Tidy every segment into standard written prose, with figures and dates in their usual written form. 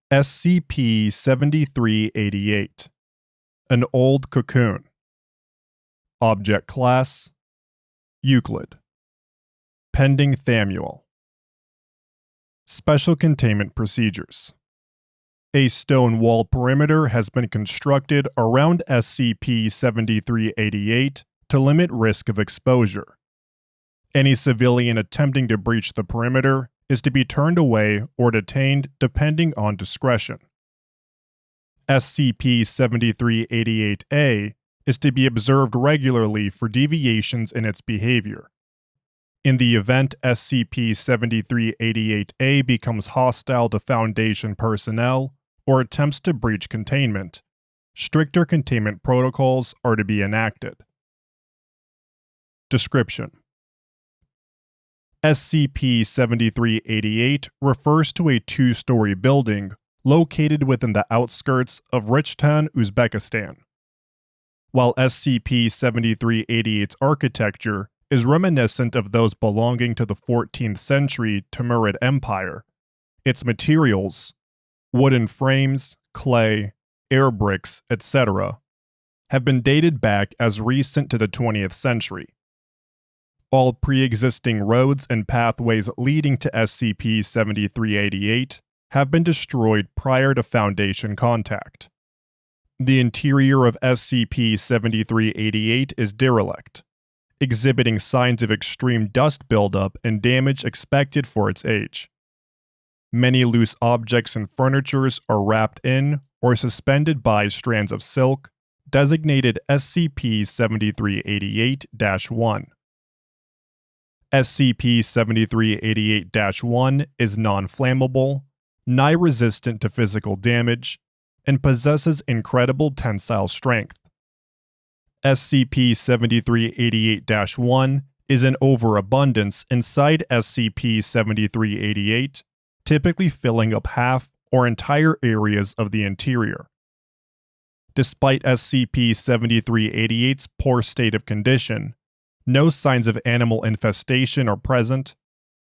SCP-7388, an Old Cocoon. Object Class: Euclid. Pending Thamuel. Special Containment Procedures. A stone wall perimeter has been constructed around SCP-7388 to limit risk of exposure. Any civilian attempting to breach the perimeter is to be turned away or detained depending on discretion. SCP-7388-A is to be observed regularly for deviations in its behavior. In the event SCP-7388-A becomes hostile to Foundation personnel or attempts to breach containment, stricter containment protocols are to be enacted. Description: SCP-7388 refers to a two-story building located within the outskirts of Richtan, Uzbekistan. While SCP-7388's architecture is reminiscent of those belonging to the 14th century Timurid Empire, its materials, wooden frames, clay, air bricks, etc., have been dated back as recent to the 20th century. All pre-existing roads and pathways leading to SCP-7388 have been destroyed prior to Foundation contact. The interior of SCP-7388 is derelict, exhibiting signs of extreme dust buildup and damage expected for its age. Many loose objects and furnitures are wrapped in or suspended by strands of silk, designated SCP-7388-1. SCP-7388-1 is non-flammable, nigh-resistant to physical damage, and possesses incredible tensile strength. SCP-7388-1 is in overabundance inside SCP-7388, typically filling up half or entire areas of the interior. Despite SCP-7388's poor state of condition, no signs of animal infestation are present,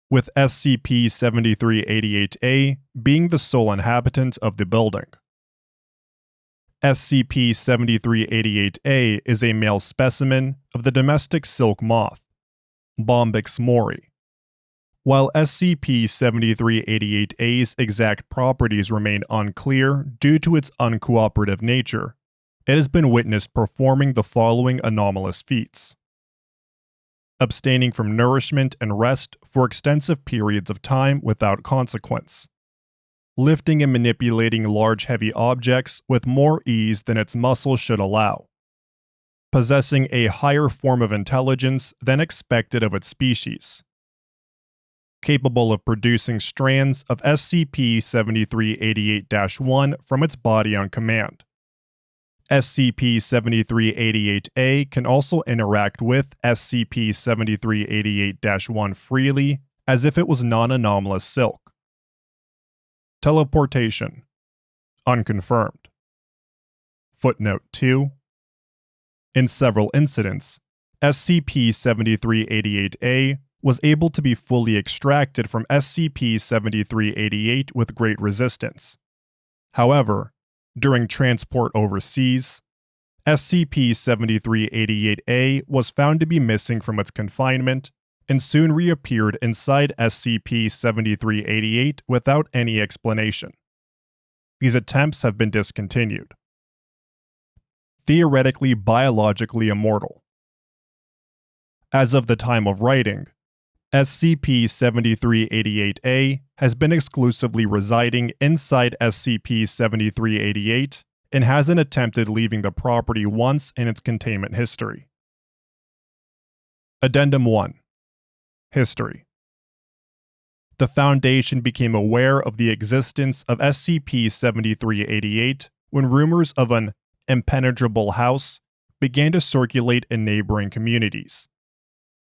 with SCP-7388-A being the sole inhabitant of the building. SCP-7388-A is a male specimen of the domestic silk moth, Bombyx mori. While SCP-7388-A's exact properties remain unclear due to its uncooperative nature, it has been witnessed performing the following anomalous feats: abstaining from nourishment and rest for extensive periods of time without consequence, lifting and manipulating large heavy objects with more ease than its muscles should allow, possessing a higher form of intelligence than expected of its species, capable of producing strands of SCP-7388-1 from its body on command. SCP-7388-A can also interact with SCP-7388-1 freely, as if it was non-anomalous silk. Teleportation: unconfirmed. Footnote 2. In several incidents, SCP-7388-A was able to be fully extracted from SCP-7388 with great resistance. However, during transport overseas, SCP-7388-A was found to be missing from its confinement and soon reappeared inside SCP-7388 without any explanation. These attempts have been discontinued. Theoretically biologically immortal. As of the time of writing, SCP-7388-A has been exclusively residing inside SCP-7388 and hasn't attempted leaving the property once in its containment history. Addendum 1. History. The Foundation became aware of the existence of SCP-7388 when rumors of an impenetrable house began to circulate in neighboring communities.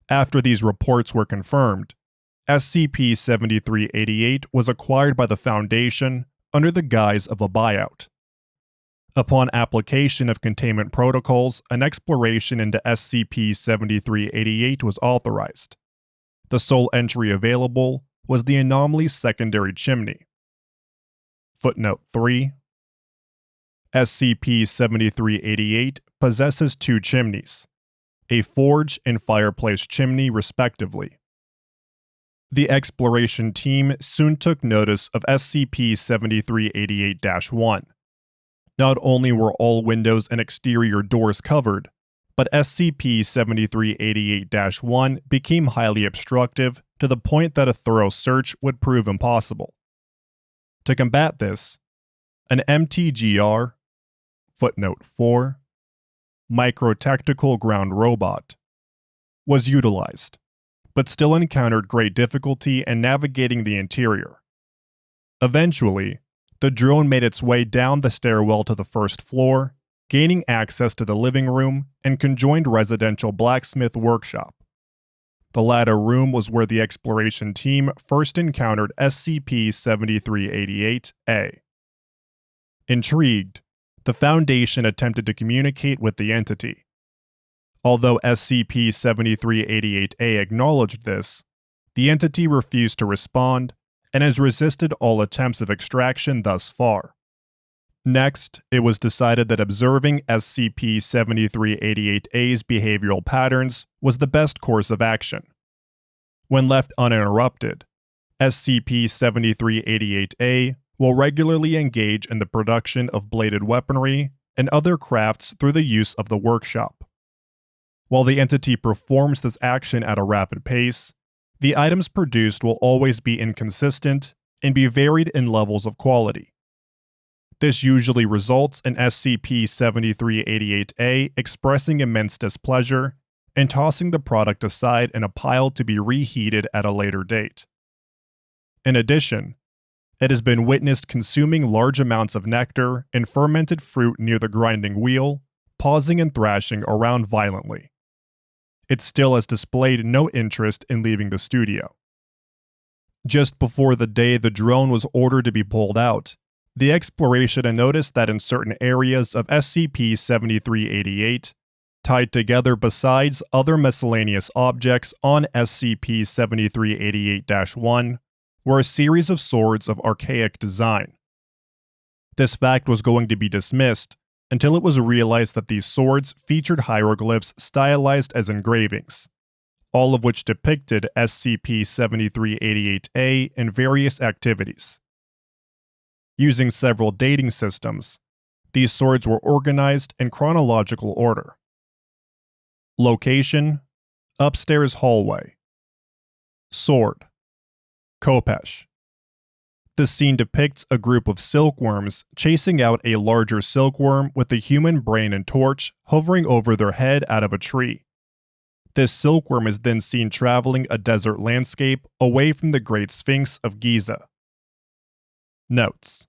After these reports were confirmed, SCP-7388 was acquired by the Foundation under the guise of a buyout. Upon application of containment protocols, an exploration into SCP-7388 was authorized. The sole entry available was the Anomalous secondary chimney. Footnote 3. SCP-7388 possesses 2 chimneys, a forge and fireplace chimney respectively. The exploration team soon took notice of SCP-7388-1. Not only were all windows and exterior doors covered, but SCP-7388-1 became highly obstructive to the point that a thorough search would prove impossible. To combat this, an MTGR, footnote 4, microtactical ground robot, was utilized, but still encountered great difficulty in navigating the interior. Eventually, the drone made its way down the stairwell to the first floor, gaining access to the living room and conjoined residential blacksmith workshop. The latter room was where the exploration team first encountered SCP-7388-A. Intrigued, the Foundation attempted to communicate with the entity. Although SCP-7388-A acknowledged this, the entity refused to respond and has resisted all attempts of extraction thus far. Next, it was decided that observing SCP-7388-A's behavioral patterns was the best course of action. When left uninterrupted, SCP-7388-A will regularly engage in the production of bladed weaponry and other crafts through the use of the workshop. While the entity performs this action at a rapid pace, the items produced will always be inconsistent and be varied in levels of quality. This usually results in SCP-7388-A expressing immense displeasure and tossing the product aside in a pile to be reheated at a later date. In addition, it has been witnessed consuming large amounts of nectar and fermented fruit near the grinding wheel, pausing and thrashing around violently. It still has displayed no interest in leaving the studio. Just before the day the drone was ordered to be pulled out, the exploration had noticed that in certain areas of SCP-7388, tied together besides other miscellaneous objects on SCP-7388-1, were a series of swords of archaic design. This fact was going to be dismissed until it was realized that these swords featured hieroglyphs stylized as engravings, all of which depicted SCP-7388-A in various activities. Using several dating systems, these swords were organized in chronological order. Location: upstairs hallway. Sword: Khopesh. The scene depicts a group of silkworms chasing out a larger silkworm with a human brain and torch hovering over their head out of a tree. This silkworm is then seen traveling a desert landscape away from the Great Sphinx of Giza. Notes: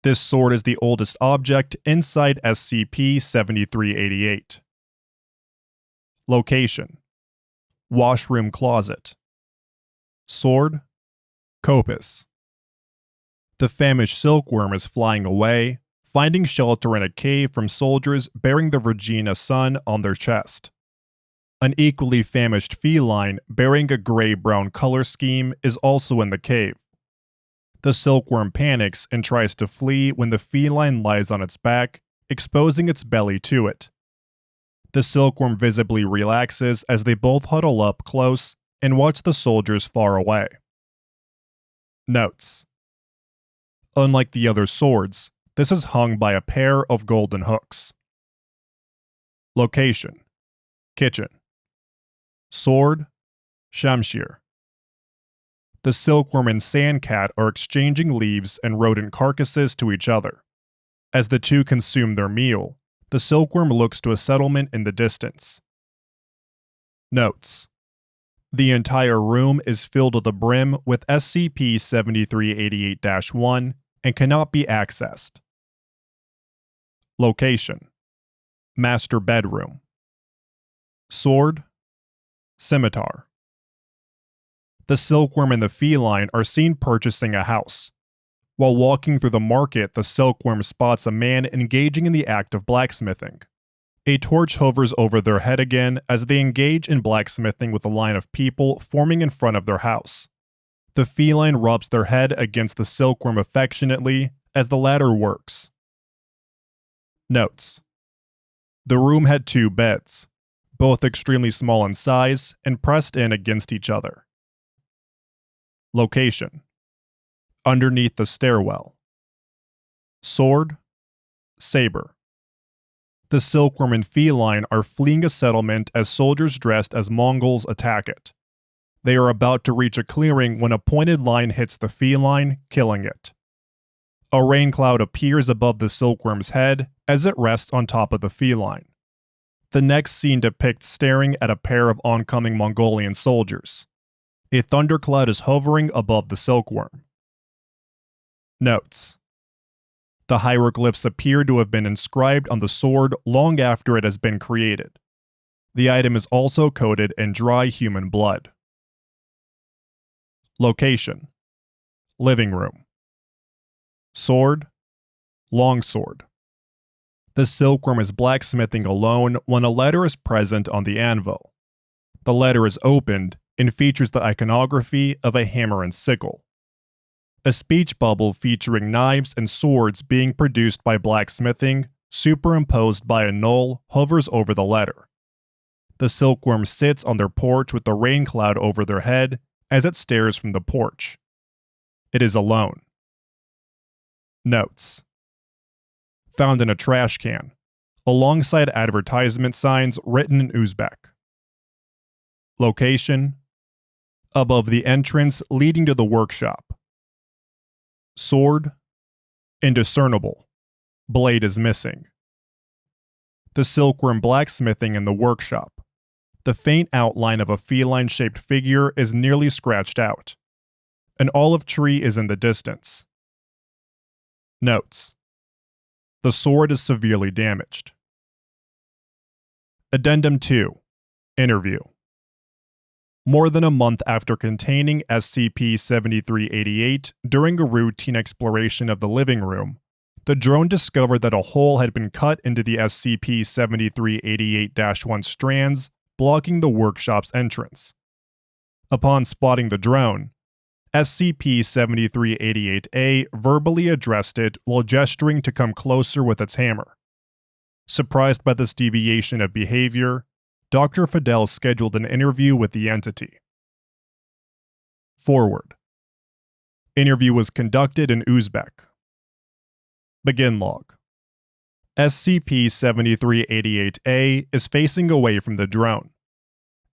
this sword is the oldest object inside SCP-7388. Location: washroom closet. Sword: Kopis. The famished silkworm is flying away, finding shelter in a cave from soldiers bearing the Regina sun on their chest. An equally famished feline bearing a gray-brown color scheme is also in the cave. The silkworm panics and tries to flee when the feline lies on its back, exposing its belly to it. The silkworm visibly relaxes as they both huddle up close and watch the soldiers far away. Notes: unlike the other swords, this is hung by a pair of golden hooks. Location: kitchen. Sword: Shamshir. The silkworm and sandcat are exchanging leaves and rodent carcasses to each other. As the two consume their meal, the silkworm looks to a settlement in the distance. Notes: the entire room is filled to the brim with SCP-7388-1 and cannot be accessed. Location: master bedroom. Sword: scimitar. The silkworm and the feline are seen purchasing a house. While walking through the market, the silkworm spots a man engaging in the act of blacksmithing. A torch hovers over their head again as they engage in blacksmithing with a line of people forming in front of their house. The feline rubs their head against the silkworm affectionately as the ladder works. Notes: the room had 2 beds, both extremely small in size and pressed in against each other. Location: underneath the stairwell. Sword, saber. The silkworm and feline are fleeing a settlement as soldiers dressed as Mongols attack it. They are about to reach a clearing when a pointed line hits the feline, killing it. A rain cloud appears above the silkworm's head as it rests on top of the feline. The next scene depicts staring at a pair of oncoming Mongolian soldiers. A thundercloud is hovering above the silkworm. Notes: the hieroglyphs appear to have been inscribed on the sword long after it has been created. The item is also coated in dry human blood. Location: living room. Sword, longsword. The silkworm is blacksmithing alone when a letter is present on the anvil. The letter is opened and features the iconography of a hammer and sickle. A speech bubble featuring knives and swords being produced by blacksmithing, superimposed by a knoll, hovers over the letter. The silkworm sits on their porch with the rain cloud over their head as it stares from the porch. It is alone. Notes: found in a trash can, alongside advertisement signs written in Uzbek. Location: above the entrance leading to the workshop. Sword, indiscernible. Blade is missing. The silkworm blacksmithing in the workshop. The faint outline of a feline-shaped figure is nearly scratched out. An olive tree is in the distance. Notes: the sword is severely damaged. Addendum 2. Interview. More than a month after containing SCP-7388 during a routine exploration of the living room, the drone discovered that a hole had been cut into the SCP-7388-1 strands, blocking the workshop's entrance. Upon spotting the drone, SCP-7388-A verbally addressed it while gesturing to come closer with its hammer. Surprised by this deviation of behavior, Dr. Fidel scheduled an interview with the entity. Forward. Interview was conducted in Uzbek. Begin log. SCP-7388-A is facing away from the drone.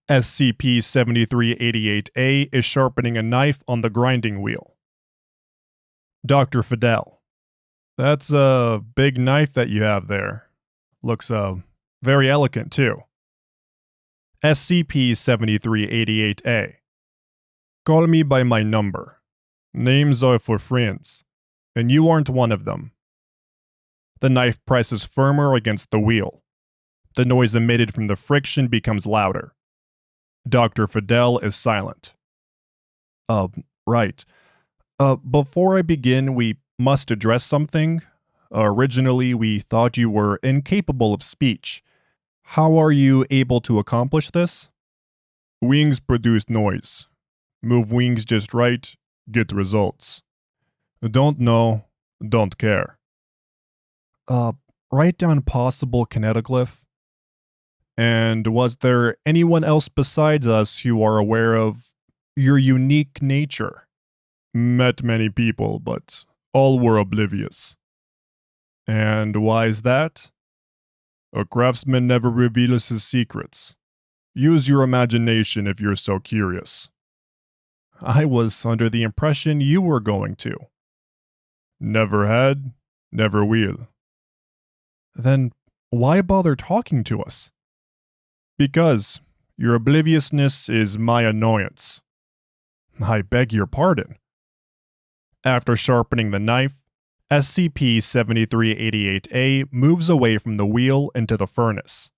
SCP-7388-A is sharpening a knife on the grinding wheel. Dr. Fidel. That's a big knife that you have there. Looks, very elegant too. SCP-7388-A. Call me by my number. Names are for friends, and you aren't one of them. The knife presses firmer against the wheel. The noise emitted from the friction becomes louder. Dr. Fidel is silent. Right. Before I begin, we must address something. Originally, we thought you were incapable of speech. How are you able to accomplish this? Wings produce noise. Move wings just right, get results. Don't know, don't care. Write down possible kinetoglyph. And was there anyone else besides us who are aware of your unique nature? Met many people, but all were oblivious. And why is that? A craftsman never reveals his secrets. Use your imagination if you're so curious. I was under the impression you were going to. Never had, never will. Then why bother talking to us? Because your obliviousness is my annoyance. I beg your pardon. After sharpening the knife, SCP-7388-A moves away from the wheel into the furnace.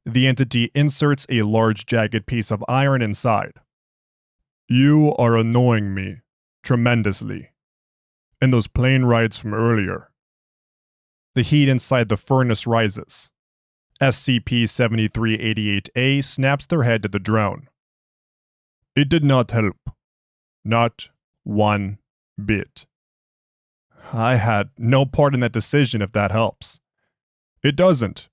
The entity inserts a large jagged piece of iron inside. You are annoying me tremendously. And those plane rides from earlier. The heat inside the furnace rises. SCP-7388-A snaps their head to the drone. It did not help. Not one bit. I had no part in that decision, if that helps. It doesn't.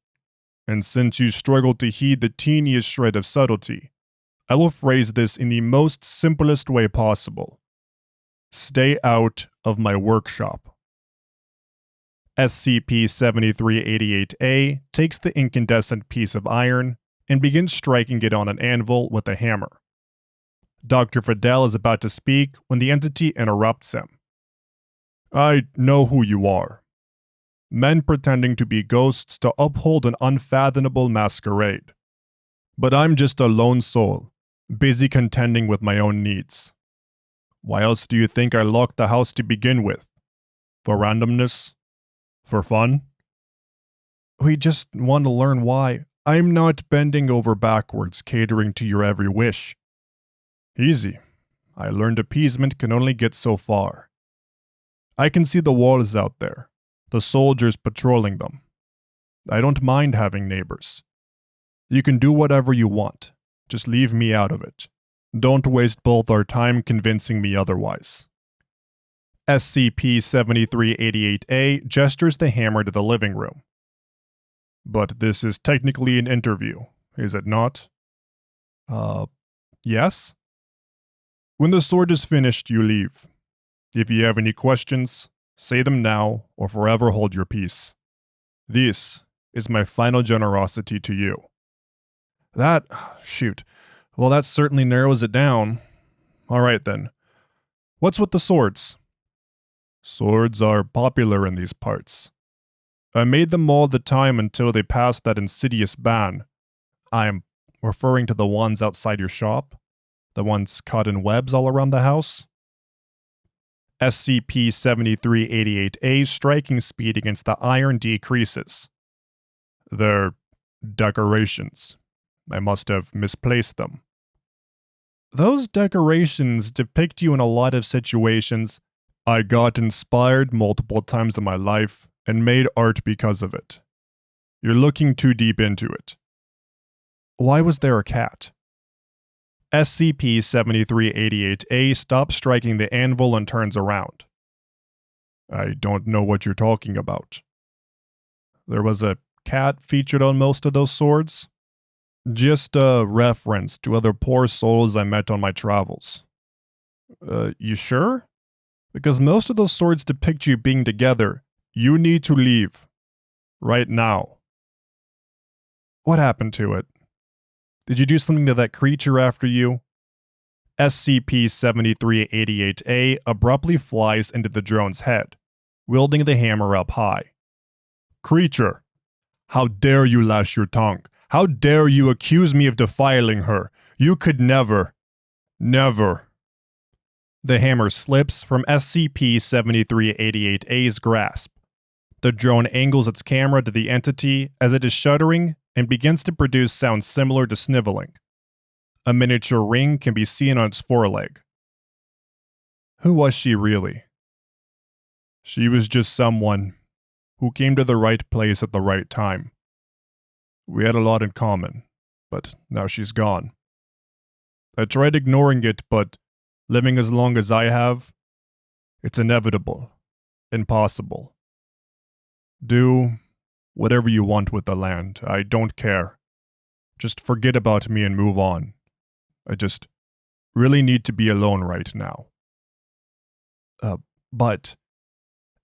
And since you struggle to heed the teeniest shred of subtlety, I will phrase this in the most simplest way possible. Stay out of my workshop. SCP-7388-A takes the incandescent piece of iron and begins striking it on an anvil with a hammer. Dr. Fidel is about to speak when the entity interrupts him. I know who you are. Men pretending to be ghosts to uphold an unfathomable masquerade. But I'm just a lone soul, busy contending with my own needs. Why else do you think I locked the house to begin with? For randomness? For fun? We just want to learn why. I'm not bending over backwards, catering to your every wish. Easy. I learned appeasement can only get so far. I can see the walls out there, the soldiers patrolling them. I don't mind having neighbors. You can do whatever you want, just leave me out of it. Don't waste both our time convincing me otherwise. SCP-7388-A gestures the hammer to the living room. But this is technically an interview, is it not? Yes? When the sword is finished, you leave. If you have any questions, say them now or forever hold your peace. This is my final generosity to you. Shoot. Well, that certainly narrows it down. Alright then. What's with the swords? Swords are popular in these parts. I made them all the time until they passed that insidious ban. I'm referring to the ones outside your shop? The ones caught in webs all around the house? SCP-7388-A's striking speed against the iron decreases. They're decorations. I must have misplaced them. Those decorations depict you in a lot of situations. I got inspired multiple times in my life and made art because of it. You're looking too deep into it. Why was there a cat? SCP-7388-A stops striking the anvil and turns around. I don't know what you're talking about. There was a cat featured on most of those swords? Just a reference to other poor souls I met on my travels. You sure? Because most of those swords depict you being together. You need to leave. Right now. What happened to it? Did you do something to that creature after you? SCP-7388-A abruptly flies into the drone's head, wielding the hammer up high. Creature! How dare you lash your tongue? How dare you accuse me of defiling her? You could never. Never. The hammer slips from SCP-7388-A's grasp. The drone angles its camera to the entity as it is shuddering and begins to produce sounds similar to sniveling. A miniature ring can be seen on its foreleg. Who was she really? She was just someone who came to the right place at the right time. We had a lot in common, but now she's gone. I tried ignoring it, but living as long as I have, it's inevitable, impossible. Do whatever you want with the land. I don't care. Just forget about me and move on. I just really need to be alone right now. But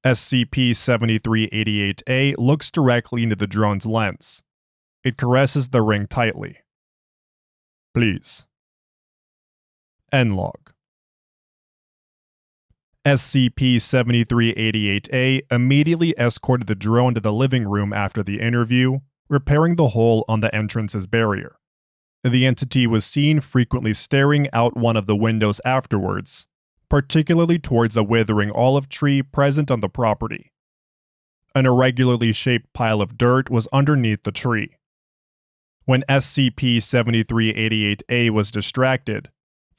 SCP-7388-A looks directly into the drone's lens. It caresses the ring tightly. Please. End log. SCP-7388-A immediately escorted the drone to the living room after the interview, repairing the hole on the entrance's barrier. The entity was seen frequently staring out one of the windows afterwards, particularly towards a withering olive tree present on the property. An irregularly shaped pile of dirt was underneath the tree. When SCP-7388-A was distracted,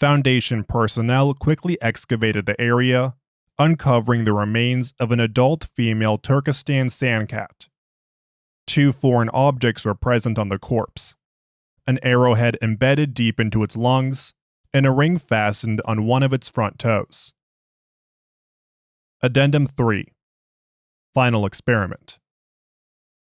Foundation personnel quickly excavated the area, uncovering the remains of an adult female Turkestan sandcat. 2 foreign objects were present on the corpse: an arrowhead embedded deep into its lungs, and a ring fastened on one of its front toes. Addendum 3. Final experiment.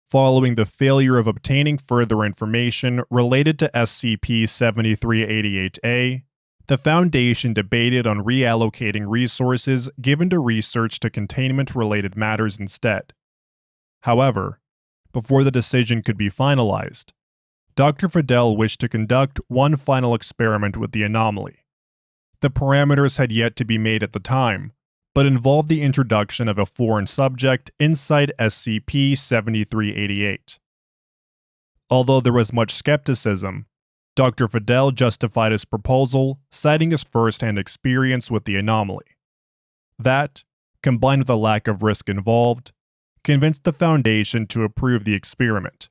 Following the failure of obtaining further information related to SCP-7388-A, the Foundation debated on reallocating resources given to research to containment-related matters instead. However, before the decision could be finalized, Dr. Fidel wished to conduct one final experiment with the anomaly. The parameters had yet to be made at the time, but involved the introduction of a foreign subject inside SCP-7388. Although there was much skepticism, Dr. Fidel justified his proposal, citing his first-hand experience with the anomaly. That, combined with a lack of risk involved, convinced the Foundation to approve the experiment.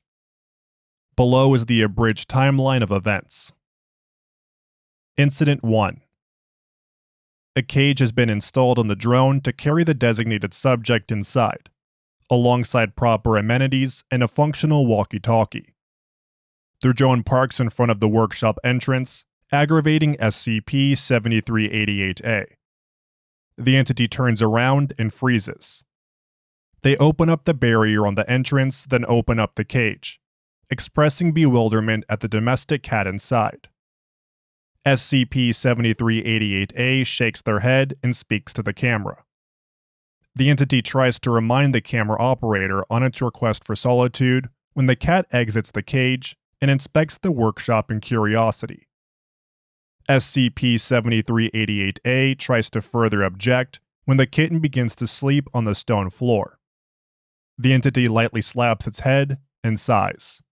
Below is the abridged timeline of events. Incident 1. A cage has been installed on the drone to carry the designated subject inside, alongside proper amenities and a functional walkie-talkie. The drone parks in front of the workshop entrance, aggravating SCP-7388-A. The entity turns around and freezes. They open up the barrier on the entrance, then open up the cage, expressing bewilderment at the domestic cat inside. SCP-7388-A shakes their head and speaks to the camera. The entity tries to remind the camera operator on its request for solitude when the cat exits the cage and inspects the workshop in curiosity. SCP-7388-A tries to further object when the kitten begins to sleep on the stone floor. The entity lightly slaps its head and sighs.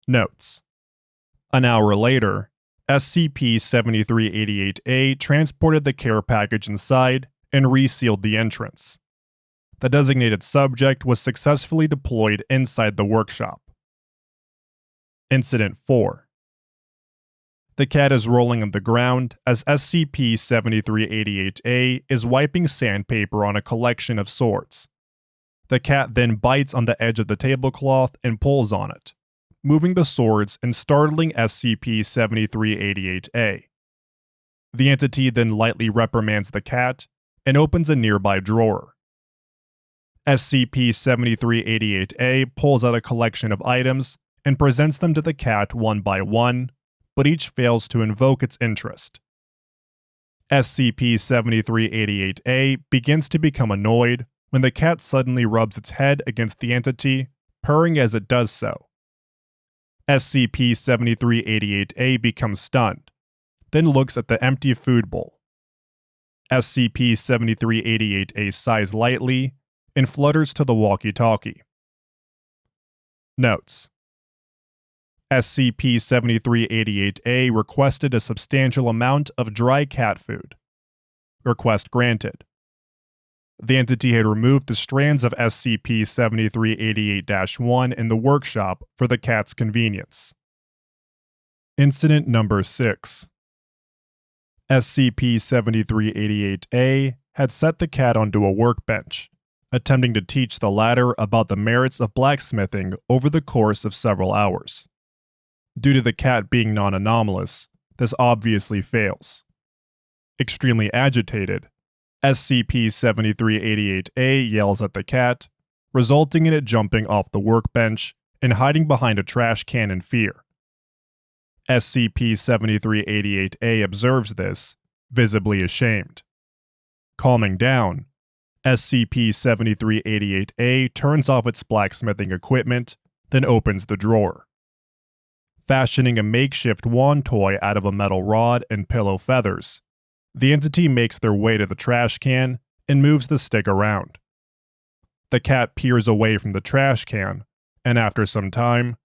Notes: An hour later, SCP-7388-A transported the care package inside and resealed the entrance. The designated subject was successfully deployed inside the workshop. Incident 4. The cat is rolling on the ground as SCP-7388-A is wiping sandpaper on a collection of swords. The cat then bites on the edge of the tablecloth and pulls on it, moving the swords and startling SCP-7388-A. The entity then lightly reprimands the cat and opens a nearby drawer. SCP-7388-A pulls out a collection of items and presents them to the cat one by one, but each fails to invoke its interest. SCP-7388-A begins to become annoyed when the cat suddenly rubs its head against the entity, purring as it does so. SCP-7388-A becomes stunned, then looks at the empty food bowl. SCP-7388-A sighs lightly and flutters to the walkie-talkie. Notes: SCP-7388-A requested a substantial amount of dry cat food. Request granted. The entity had removed the strands of SCP-7388-1 in the workshop for the cat's convenience. Incident number 6. SCP-7388-A had set the cat onto a workbench, attempting to teach the latter about the merits of blacksmithing over the course of several hours. Due to the cat being non-anomalous, this obviously fails. Extremely agitated, SCP-7388-A yells at the cat, resulting in it jumping off the workbench and hiding behind a trash can in fear. SCP-7388-A observes this, visibly ashamed. Calming down, SCP-7388-A turns off its blacksmithing equipment, then opens the drawer. Fashioning a makeshift wand toy out of a metal rod and pillow feathers, the entity makes their way to the trash can and moves the stick around. The cat peers away from the trash can, and after some time,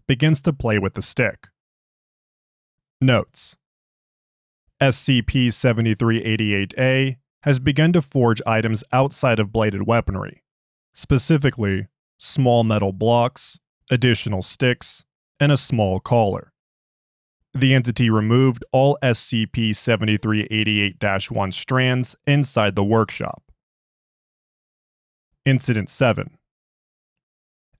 begins to play with the stick. Notes: SCP-7388-A has begun to forge items outside of bladed weaponry, specifically small metal blocks, additional sticks, and a small collar. The entity removed all SCP-7388-1 strands inside the workshop. Incident 7.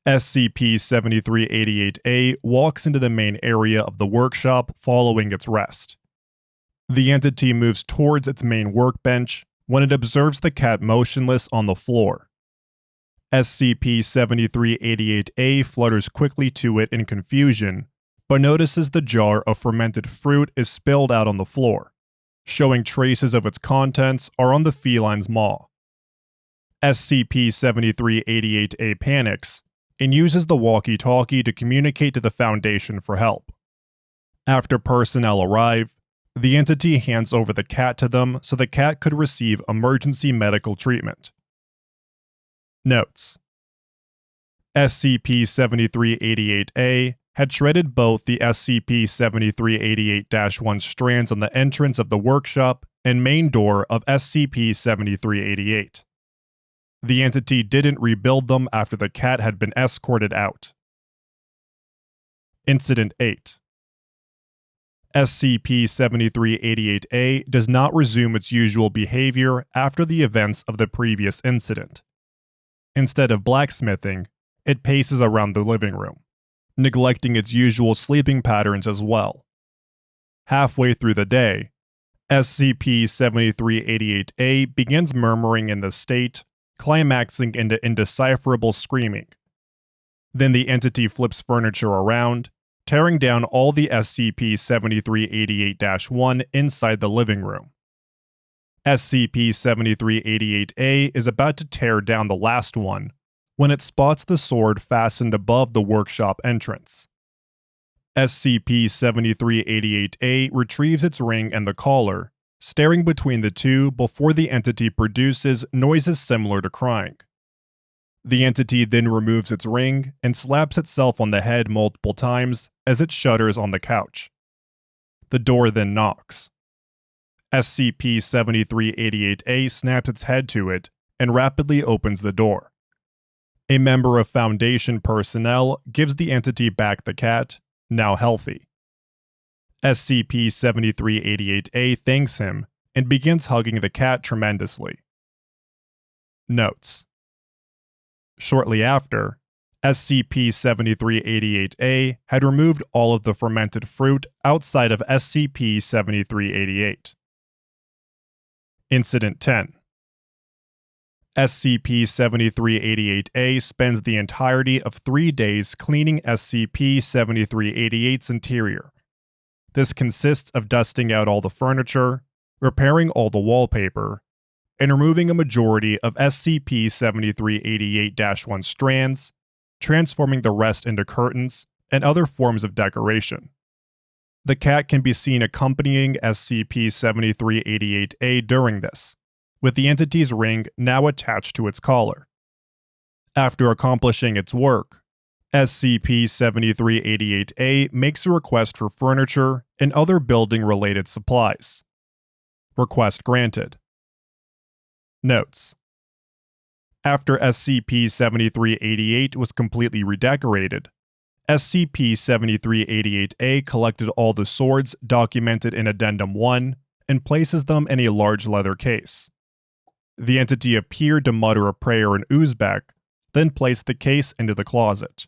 SCP-7388-A walks into the main area of the workshop following its rest. The entity moves towards its main workbench when it observes the cat motionless on the floor, SCP-7388-A flutters quickly to it in confusion, but notices the jar of fermented fruit is spilled out on the floor, showing traces of its contents are on the feline's maw. SCP-7388-A panics and uses the walkie-talkie to communicate to the Foundation for help. After personnel arrive, the entity hands over the cat to them so the cat could receive emergency medical treatment. Notes: SCP-7388-A had shredded both the SCP-7388-1 strands on the entrance of the workshop and main door of SCP-7388. The entity didn't rebuild them after the cat had been escorted out. Incident 8. SCP-7388-A does not resume its usual behavior after the events of the previous incident. Instead of blacksmithing, it paces around the living room, neglecting its usual sleeping patterns as well. Halfway through the day, SCP-7388-A begins murmuring in the state, climaxing into indecipherable screaming. Then the entity flips furniture around, tearing down all the SCP-7388-1 inside the living room. SCP-7388-A is about to tear down the last one when it spots the sword fastened above the workshop entrance. SCP-7388-A retrieves its ring and the collar, staring between the two before the entity produces noises similar to crying. The entity then removes its ring and slaps itself on the head multiple times as it shudders on the couch. The door then knocks. SCP-7388-A snaps its head to it and rapidly opens the door. A member of Foundation personnel gives the entity back the cat, now healthy. SCP-7388-A thanks him and begins hugging the cat tremendously. Notes: shortly after, SCP-7388-A had removed all of the fermented fruit outside of SCP-7388. Incident 10. SCP-7388-A spends the entirety of 3 days cleaning SCP-7388's interior. This consists of dusting out all the furniture, repairing all the wallpaper, and removing a majority of SCP-7388-1 strands, transforming the rest into curtains and other forms of decoration. The cat can be seen accompanying SCP-7388-A during this, with the entity's ring now attached to its collar. After accomplishing its work, SCP-7388-A makes a request for furniture and other building-related supplies. Request granted. Notes: after SCP-7388 was completely redecorated, SCP-7388-A collected all the swords documented in Addendum 1 and places them in a large leather case. The entity appeared to mutter a prayer in Uzbek, then placed the case into the closet.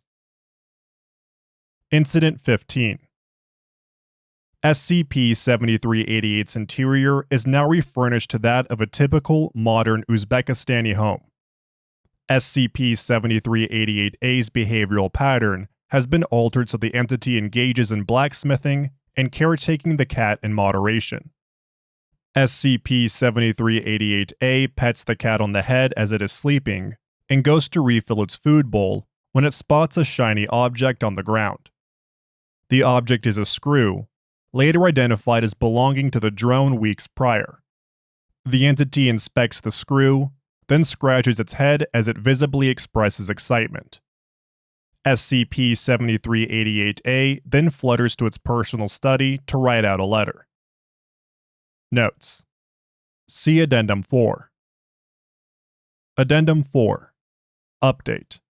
Incident 15. SCP-7388's interior is now refurnished to that of a typical modern Uzbekistani home. SCP-7388-A's behavioral pattern has been altered so the entity engages in blacksmithing and caretaking the cat in moderation. SCP-7388-A pets the cat on the head as it is sleeping and goes to refill its food bowl when it spots a shiny object on the ground. The object is a screw, later identified as belonging to the drone weeks prior. The entity inspects the screw, then scratches its head as it visibly expresses excitement. SCP-7388-A then flutters to its personal study to write out a letter. Notes: see Addendum 4. Addendum 4. Update: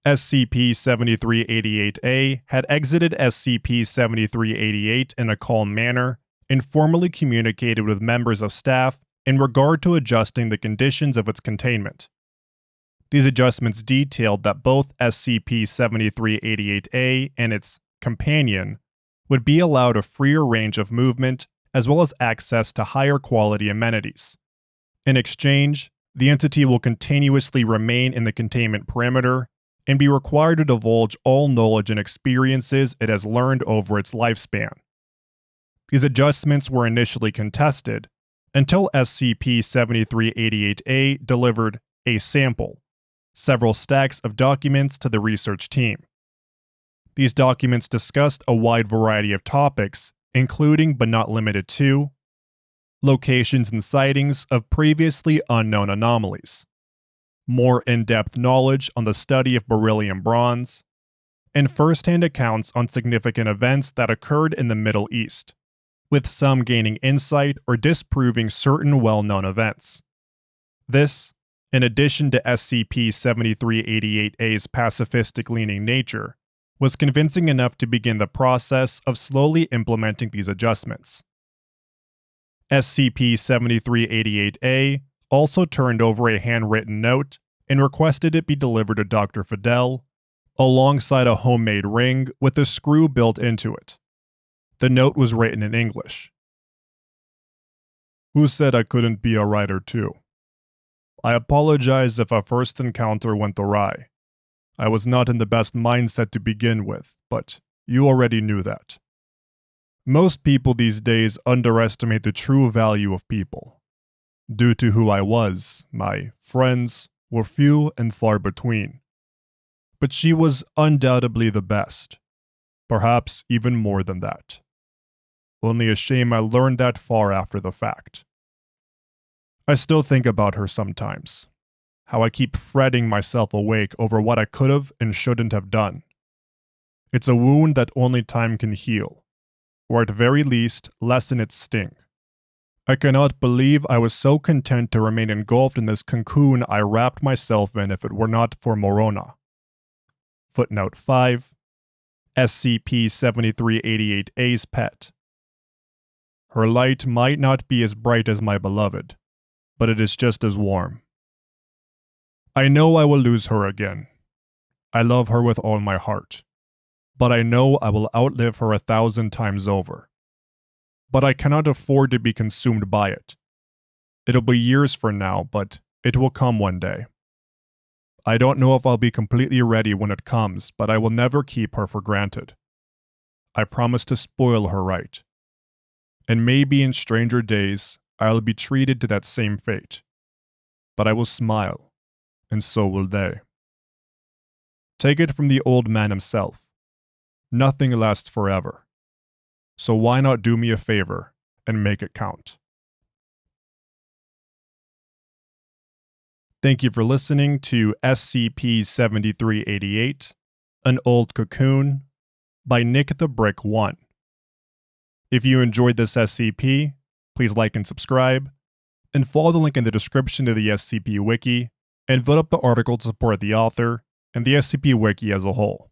SCP-7388-A had exited SCP-7388 in a calm manner and formally communicated with members of staff in regard to adjusting the conditions of its containment. These adjustments detailed that both SCP-7388-A and its companion would be allowed a freer range of movement as well as access to higher quality amenities. In exchange, The entity will continuously remain in the containment perimeter and be required to divulge all knowledge and experiences it has learned over its lifespan. These adjustments were initially contested until SCP-7388-A delivered a sample, several stacks of documents to the research team. These documents discussed a wide variety of topics, including but not limited to locations and sightings of previously unknown anomalies, more in-depth knowledge on the study of beryllium bronze, and first-hand accounts on significant events that occurred in the Middle East, with some gaining insight or disproving certain well-known events. This, in addition to SCP-7388-A's pacifistic-leaning nature, was convincing enough to begin the process of slowly implementing these adjustments. SCP-7388-A also turned over a handwritten note and requested it be delivered to Dr. Fidel, alongside a homemade ring with a screw built into it. The note was written in English. Who said I couldn't be a writer too? I apologize if our first encounter went awry. I was not in the best mindset to begin with, but you already knew that. Most people these days underestimate the true value of people. Due to who I was, my friends were few and far between. But she was undoubtedly the best. Perhaps even more than that. Only a shame I learned that far after the fact. I still think about her sometimes. How I keep fretting myself awake over what I could have and shouldn't have done. It's a wound that only time can heal, or at very least, lessen its sting. I cannot believe I was so content to remain engulfed in this cocoon I wrapped myself in if it were not for Morona. Footnote 5. SCP-7388-A's pet. Her light might not be as bright as my beloved, but it is just as warm. I know I will lose her again. I love her with all my heart, but I know I will outlive her 1,000 times over. But I cannot afford to be consumed by it. It'll be years from now, but it will come one day. I don't know if I'll be completely ready when it comes, but I will never keep her for granted. I promise to spoil her right. And maybe in stranger days, I'll be treated to that same fate. But I will smile, and so will they. Take it from the old man himself. Nothing lasts forever. So why not do me a favor and make it count? Thank you for listening to SCP-7388, An Old Cocoon, by Nick the Brick 1. If you enjoyed this SCP, please like and subscribe, and follow the link in the description to the SCP Wiki, and vote up the article to support the author and the SCP Wiki as a whole.